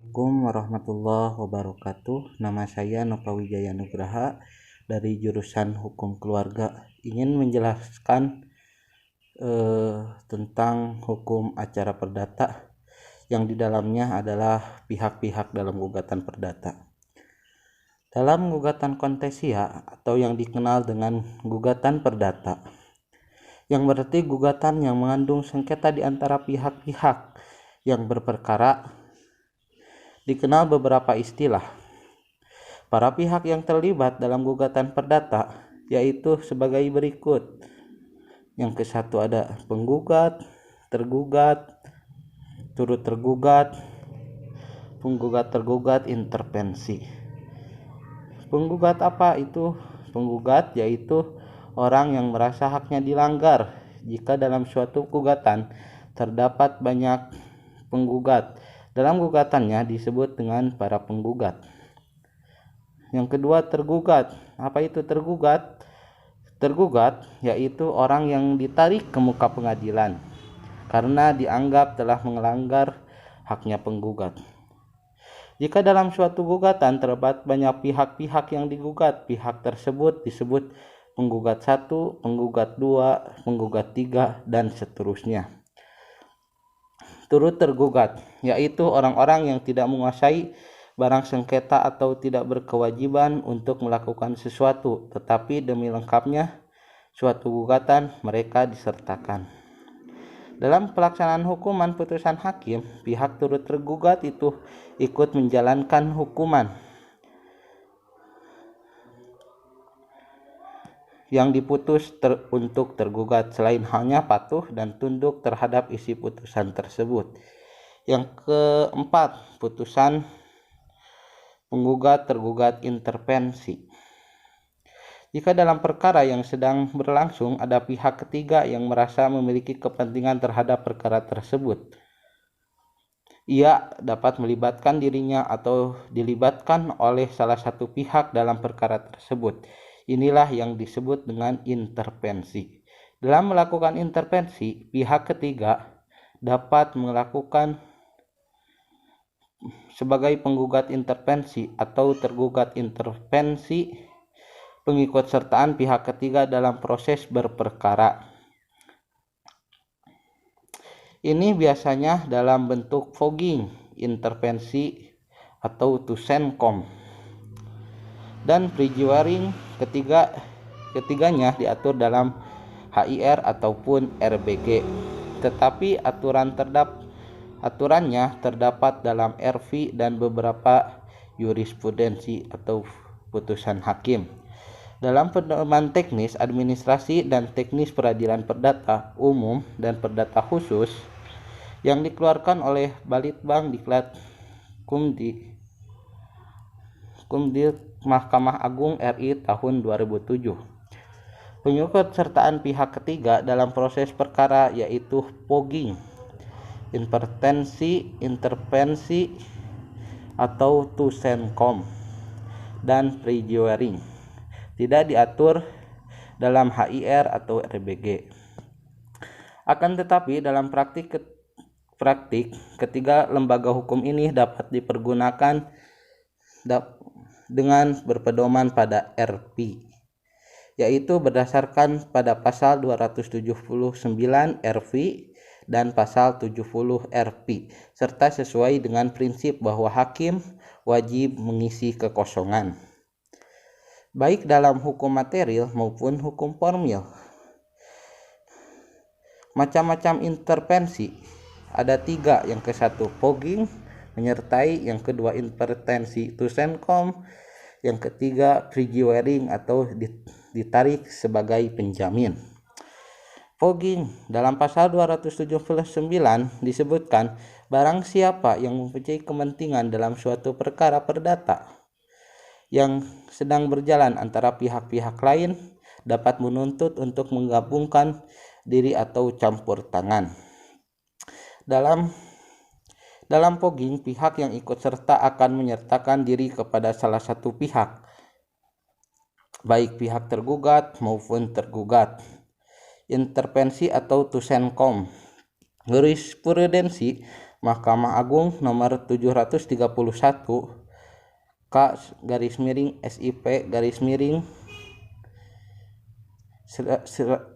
Assalamualaikum warahmatullahi wabarakatuh. Nama saya Nova Wijaya Nugraha dari jurusan Hukum Keluarga. Ingin menjelaskan tentang hukum acara perdata yang di dalamnya adalah pihak-pihak dalam gugatan perdata. Dalam gugatan kontesia atau yang dikenal dengan gugatan perdata, yang berarti gugatan yang mengandung sengketa di antara pihak-pihak yang berperkara, dikenal beberapa istilah. Para pihak yang terlibat dalam gugatan perdata yaitu sebagai berikut. Yang ke satu ada penggugat, tergugat, turut tergugat, penggugat-tergugat, intervensi. Penggugat apa itu? Penggugat yaitu orang yang merasa haknya dilanggar jika dalam suatu gugatan terdapat banyak penggugat. Dalam gugatannya disebut dengan para penggugat. Yang kedua, tergugat. Apa itu tergugat? Tergugat yaitu orang yang ditarik ke muka pengadilan karena dianggap telah melanggar haknya penggugat. Jika dalam suatu gugatan terdapat banyak pihak-pihak yang digugat, pihak tersebut disebut penggugat 1, penggugat 2, penggugat 3, dan seterusnya. Turut tergugat yaitu orang-orang yang tidak menguasai barang sengketa atau tidak berkewajiban untuk melakukan sesuatu, tetapi demi lengkapnya suatu gugatan mereka disertakan. Dalam pelaksanaan hukuman putusan hakim, pihak turut tergugat itu ikut menjalankan hukuman yang diputus untuk tergugat, selain hanya patuh dan tunduk terhadap isi putusan tersebut. Yang keempat, putusan penggugat tergugat intervensi. Jika dalam perkara yang sedang berlangsung ada pihak ketiga yang merasa memiliki kepentingan terhadap perkara tersebut, ia dapat melibatkan dirinya atau dilibatkan oleh salah satu pihak dalam perkara tersebut. Inilah yang disebut dengan intervensi. Dalam melakukan intervensi, pihak ketiga dapat melakukan sebagai penggugat intervensi atau tergugat intervensi pengikutsertaan pihak ketiga dalam proses berperkara. Ini biasanya dalam bentuk fogging, intervensi atau tusenkom, dan prejuaring. Ketiganya diatur dalam HIR ataupun RBG, tetapi aturannya terdapat dalam RV dan beberapa jurisprudensi atau putusan hakim. Dalam pedoman teknis administrasi dan teknis peradilan perdata umum dan perdata khusus yang dikeluarkan oleh Balitbang Diklat Kumdil Mahkamah Agung RI tahun 2007. Pengikutsertaan pihak ketiga dalam proses perkara yaitu fogging, intervensi atau tusenkom, dan prejuaring tidak diatur dalam HIR atau RBG. Akan tetapi dalam praktik ketiga lembaga hukum ini dapat dipergunakan dengan berpedoman pada RP, yaitu berdasarkan pada pasal 279 RV dan pasal 70 RP, serta sesuai dengan prinsip bahwa hakim wajib mengisi kekosongan, baik dalam hukum material maupun hukum formil. Macam-macam intervensi ada 3. Yang ke satu fogging menyertai, yang kedua intervensi tusenkom, yang ketiga prejuaring atau ditarik sebagai penjamin. Fogging dalam pasal 279 disebutkan barang siapa yang mempunyai kepentingan dalam suatu perkara perdata yang sedang berjalan antara pihak-pihak lain dapat menuntut untuk menggabungkan diri atau campur tangan. Dalam fogging, pihak yang ikut serta akan menyertakan diri kepada salah satu pihak, baik pihak tergugat maupun tergugat. Intervensi atau tusenkom, jurisprudensi Mahkamah Agung nomor 731 K/SIP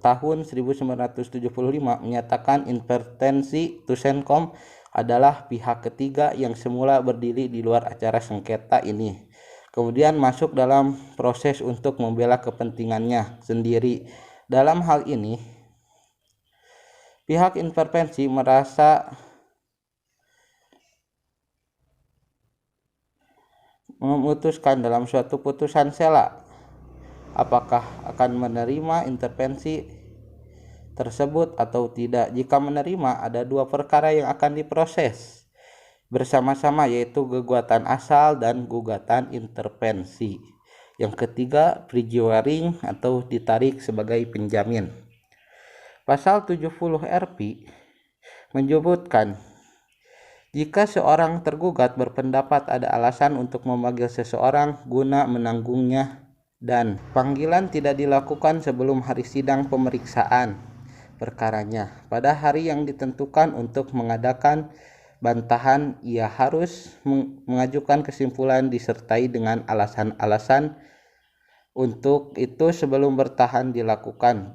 tahun 1975 menyatakan intervensi Tusenkom adalah pihak ketiga yang semula berdiri di luar acara sengketa ini, kemudian masuk dalam proses untuk membela kepentingannya sendiri. Dalam hal ini, pihak intervensi merasa memutuskan dalam suatu putusan sela apakah akan menerima intervensi tersebut atau tidak. Jika menerima, ada dua perkara yang akan diproses bersama-sama, yaitu gugatan asal dan gugatan intervensi. Yang ketiga, pre-jairing atau ditarik sebagai penjamin. Pasal 70 RP menyebutkan jika seorang tergugat berpendapat ada alasan untuk memanggil seseorang guna menanggungnya dan panggilan tidak dilakukan sebelum hari sidang pemeriksaan perkaranya pada hari yang ditentukan untuk mengadakan bantahan, ia harus mengajukan kesimpulan disertai dengan alasan-alasan untuk itu sebelum bantahan dilakukan.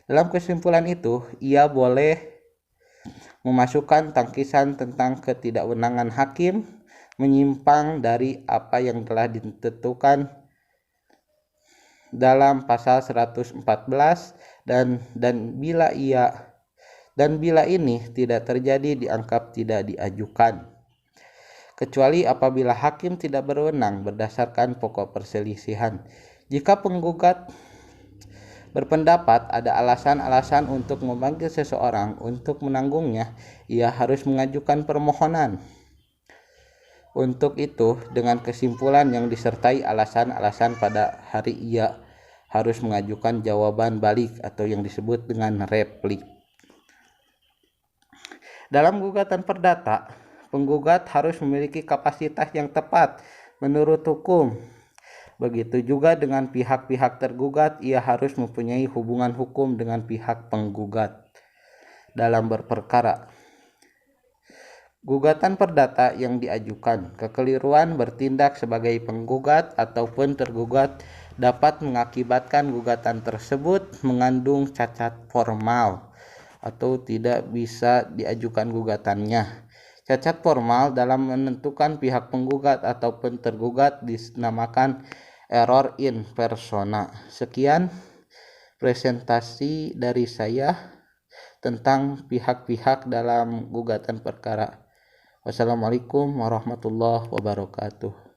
Dalam kesimpulan itu, ia boleh memasukkan tangkisan tentang ketidakwenangan hakim menyimpang dari apa yang telah ditentukan dalam pasal 114 dan bila ini tidak terjadi dianggap tidak diajukan, kecuali apabila hakim tidak berwenang berdasarkan pokok perselisihan. Jika penggugat berpendapat ada alasan-alasan untuk memanggil seseorang untuk menanggungnya, ia harus mengajukan permohonan untuk itu dengan kesimpulan yang disertai alasan-alasan. Pada hari ia harus mengajukan jawaban balik atau yang disebut dengan replik. Dalam gugatan perdata, penggugat harus memiliki kapasitas yang tepat menurut hukum. Begitu juga dengan pihak-pihak tergugat, ia harus mempunyai hubungan hukum dengan pihak penggugat dalam berperkara. Gugatan perdata yang diajukan, kekeliruan bertindak sebagai penggugat ataupun tergugat dapat mengakibatkan gugatan tersebut mengandung cacat formal atau tidak bisa diajukan gugatannya. Cacat formal dalam menentukan pihak penggugat ataupun tergugat dinamakan error in persona. Sekian presentasi dari saya tentang pihak-pihak dalam gugatan perkara. Wassalamualaikum warahmatullahi wabarakatuh.